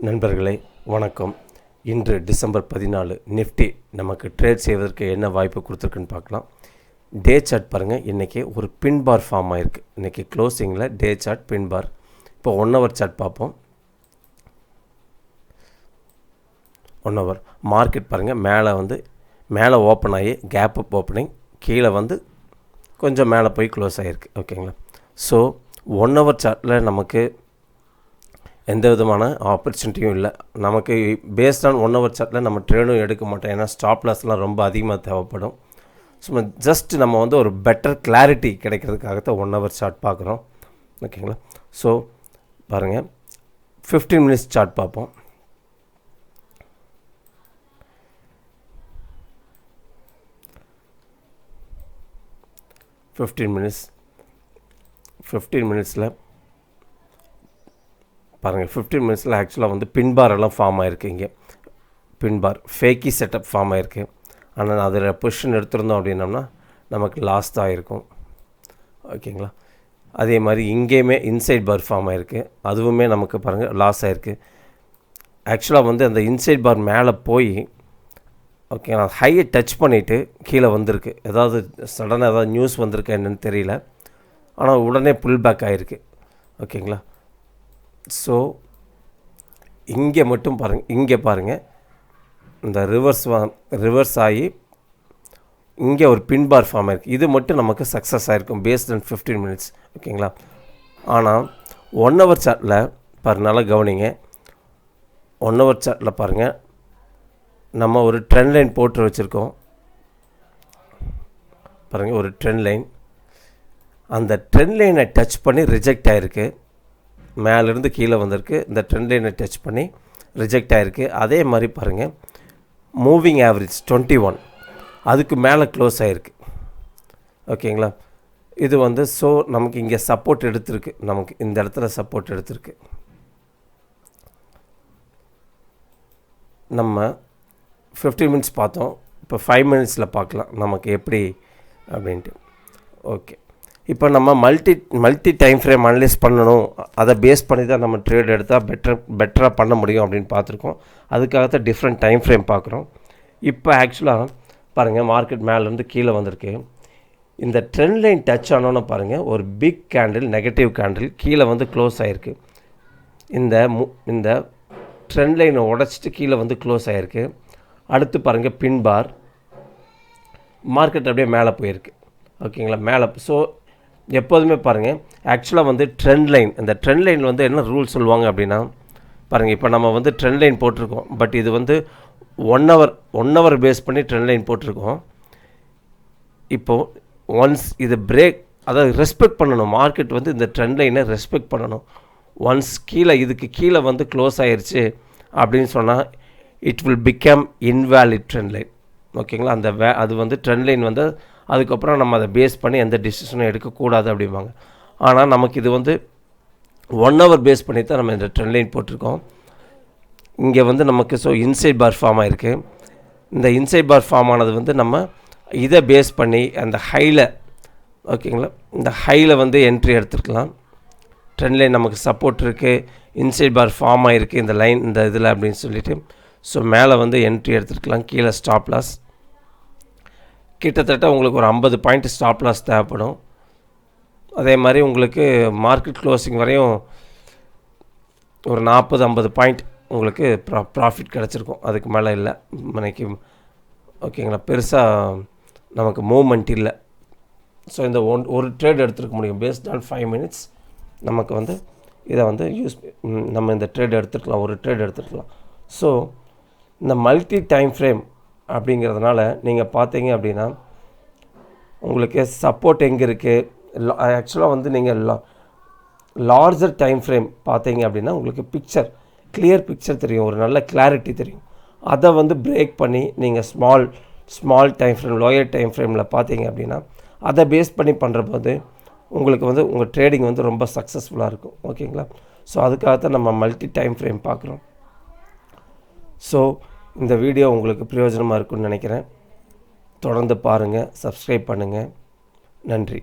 நண்பர்களே வணக்கம். இன்று டிசம்பர் 14 நிஃப்டி நமக்கு ட்ரேட் செய்வதற்கு என்ன வாய்ப்பு கொடுத்துருக்குன்னு பார்க்கலாம். டே சார்ட் பாருங்கள். இன்றைக்கி ஒரு பின் பார் ஃபார்ம் ஆகிருக்கு. இன்றைக்கி க்ளோசிங்கில் டே சார்ட் பின் பார். இப்போ 1 ஹவர் சார்ட் பார்ப்போம். 1 ஹவர் மார்க்கெட் பாருங்கள். மேலே ஓப்பன் ஆகி கேப் அப் ஓப்பனிங், கீழே கொஞ்சம் மேலே போய் க்ளோஸ் ஆகிருக்கு. ஓகேங்களா? ஸோ 1 ஹவர் சார்ட்டில் நமக்கு எந்த விதமான ஆப்பர்ச்சுனிட்டியும் இல்லை. நமக்கு பேஸ்ட் ஆன் 1 ஹவர் சார்ட்டில் நம்ம ட்ரேடும் எடுக்க மாட்டோம். ஏன்னா ஸ்டாப் லாஸ்லாம் ரொம்ப அதிகமாக தேவைப்படும். ஸோ ஜஸ்ட் நம்ம ஒரு பெட்டர் கிளாரிட்டி கிடைக்கிறதுக்காகத்தான் 1 ஹவர் சார்ட் பார்க்குறோம். ஓகேங்களா? ஸோ பாருங்கள், 15 மினிட்ஸ் சார்ட் பார்ப்போம். ஃபிஃப்டீன் மினிட்ஸில் பாருங்கள். 15 மினிட்ஸில் ஆக்சுவலாக பின் பார் எல்லாம் ஃபார்ம் ஆகிருக்கு. இங்கே பின் பார் ஃபேக்கி செட்டப் ஃபார்ம் ஆகிருக்கு. ஆனால் அதில் பொசிஷன் எடுத்திருந்தோம் அப்படின்னோம்னா நமக்கு லாஸ் தான் ஆகிருக்கும். ஓகேங்களா? அதே மாதிரி இங்கேயுமே இன்சைட் பார் ஃபார்ம் ஆகிருக்கு. அதுவுமே நமக்கு பாருங்கள் லாஸ் ஆகிருக்கு. ஆக்சுவலாக அந்த இன்சைட் பார் மேலே போய் ஓகேங்களா ஹையை டச் பண்ணிவிட்டு கீழே வந்திருக்கு. ஏதாவது சடனாக ஏதாவது நியூஸ் வந்திருக்கா என்னன்னு தெரியல. ஆனால் உடனே புல் பேக் ஆகிருக்கு. ஓகேங்களா? ஸோ இங்கே மட்டும் பாருங்கள், இந்த ரிவர்ஸ் ஆகி இங்கே ஒரு பின் பார் ஃபார்ம் ஆகிருக்கு. இது மட்டும் நமக்கு சக்ஸஸ் ஆகிருக்கும் பேஸ்ட் ஆன் 15 மினிட்ஸ். ஓகேங்களா? ஆனால் 1 ஹவர் சார்ட்டில் நல்லா கவனிங்க. 1 ஹவர் சார்ட்டில் பாருங்கள், நம்ம ஒரு ட்ரெண்ட் லைன் போட்டு வச்சுருக்கோம். பாருங்கள், ஒரு ட்ரெண்ட் லைன். அந்த ட்ரெண்ட் லைனை டச் பண்ணி ரிஜெக்ட் ஆகிருக்கு. மேலேருந்து கீழே வந்திருக்கு. இந்த ட்ரெண்ட் லைனை டச் பண்ணி ரிஜெக்ட் ஆகிருக்கு. அதே மாதிரி பாருங்கள், மூவிங் ஆவரேஜ் 21 அதுக்கு மேலே க்ளோஸ் ஆகிருக்கு. ஓகேங்களா? இது ஸோ நமக்கு இங்கே சப்போர்ட் எடுத்திருக்கு. நமக்கு இந்த இடத்துல சப்போர்ட் எடுத்திருக்கு. நம்ம 15 மினிட்ஸ் பார்த்தோம். இப்போ 5 மினிட்ஸில் பார்க்கலாம் நமக்கு எப்படி அப்படின்ட்டு. ஓகே, இப்போ நம்ம மல்டி டைம் ஃப்ரேம் அனலைஸ் பண்ணணும். அதை பேஸ் பண்ணி தான் நம்ம ட்ரேட் எடுத்தால் பெட்டராக பண்ண முடியும் அப்படின்னு பார்த்துருக்கோம். அதுக்காகத்தான் டிஃப்ரெண்ட் டைம் ஃப்ரேம் பார்க்குறோம். இப்போ ஆக்சுவலாக பாருங்கள், மார்க்கெட் மேலேருந்து கீழே வந்திருக்கு. இந்த ட்ரெண்ட் லைன் டச் ஆனோன்னு பாருங்கள், ஒரு பிக் கேண்டில், நெகட்டிவ் கேண்டில் கீழே க்ளோஸ் ஆகிருக்கு. இந்த ட்ரெண்ட் லைனை உடச்சிட்டு கீழே க்ளோஸ் ஆகிருக்கு. அடுத்து பாருங்கள், பின் பார். மார்க்கெட் அப்படியே மேலே போயிருக்கு. ஓகேங்களா? மேலே. ஸோ எப்போதுமே பாருங்கள், ஆக்சுவலாக ட்ரெண்ட் லைன், இந்த ட்ரெண்ட் லைன் என்ன ரூல் சொல்லுவாங்க அப்படின்னா பாருங்கள், இப்போ நம்ம ட்ரெண்ட் லைன் போட்டிருக்கோம். பட் இது 1 ஹவர் பேஸ் பண்ணி ட்ரெண்ட் லைன் போட்டிருக்கோம். இப்போது ஒன்ஸ் இது பிரேக், அதாவது ரெஸ்பெக்ட் பண்ணணும். மார்க்கெட் இந்த ட்ரெண்ட் லைனை ரெஸ்பெக்ட் பண்ணணும். ஒன்ஸ் இதுக்கு கீழே க்ளோஸ் ஆயிடுச்சு அப்படின்னு சொன்னால் it will become invalid trend line. ஓகேங்களா? அது ட்ரெண்ட் லைன் அதுக்கப்புறம் நம்ம அதை பேஸ் பண்ணி எந்த டிசிஷனும் எடுக்கக்கூடாது அப்படிம்பாங்க. ஆனால் நமக்கு இது 1 ஹவர் பேஸ் பண்ணி தான் நம்ம இந்த ட்ரெண்ட் லைன் போட்டிருக்கோம். இங்கே நமக்கு ஸோ இன்சைட் பார் ஃபார்ம் ஆகிருக்கு. இந்த இன்சைட் பார் ஃபார்ம் ஆனது நம்ம இதை பேஸ் பண்ணி அந்த ஹையில், ஓகேங்களா, இந்த ஹையில் என்ட்ரி எடுத்துருக்கலாம். ட்ரெண்ட் லைன் நமக்கு சப்போர்ட் இருக்குது, இன்சைட் பார் ஃபார்ம் ஆகிருக்கு இந்த லைன், இந்த இதில் அப்படின்னு சொல்லிவிட்டு ஸோ மேலே என்ட்ரி எடுத்துருக்கலாம். கீழே ஸ்டாப் லாஸ் கிட்டத்தட்ட உங்களுக்கு ஒரு 50 பாயிண்ட் ஸ்டாப் லாஸ் தேவைப்படும். அதே மாதிரி உங்களுக்கு மார்க்கெட் க்ளோசிங் வரையும் ஒரு 40-50 பாயிண்ட் உங்களுக்கு ப்ராஃபிட் கிடச்சிருக்கும். அதுக்கு மேலே இல்லை இன்னைக்கு. ஓகேங்களா? பெருசாக நமக்கு மூவ்மெண்ட் இல்லை. ஸோ இந்த ஒரு ட்ரேட் எடுத்துருக்க முடியும். பேஸ்ட் ஆன் 5 மினிட்ஸ் நமக்கு இதை நம்ம இந்த ட்ரேட் எடுத்துருக்கலாம், ஒரு ட்ரேட் எடுத்துருக்கலாம். ஸோ இந்த மல்டி டைம் ஃப்ரேம் அப்படிங்கிறதுனால நீங்கள் பார்த்தீங்க அப்படின்னா உங்களுக்கு சப்போர்ட் எங்கே இருக்குது. ஆக்சுவலாக நீங்கள் லார்ஜர் டைம் ஃப்ரேம் பார்த்தீங்க அப்படின்னா உங்களுக்கு கிளியர் பிக்சர் தெரியும், ஒரு நல்ல கிளாரிட்டி தெரியும். அதை பிரேக் பண்ணி நீங்கள் small time frame, lower time ஃப்ரேமில் பார்த்தீங்க அப்படின்னா அதை பேஸ் பண்ணி பண்ணுறபோது உங்களுக்கு உங்கள் ட்ரேடிங் ரொம்ப சக்ஸஸ்ஃபுல்லாக இருக்கும். ஓகேங்களா? ஸோ அதுக்காகத்தான் நம்ம மல்டி டைம் ஃப்ரேம் பார்க்குறோம். ஸோ இந்த வீடியோ உங்களுக்கு பிரயோஜனமாக இருக்குன்னு நினைக்கிறேன். தொடர்ந்து பாருங்கள், சப்ஸ்கிரைப் பண்ணுங்கள். நன்றி.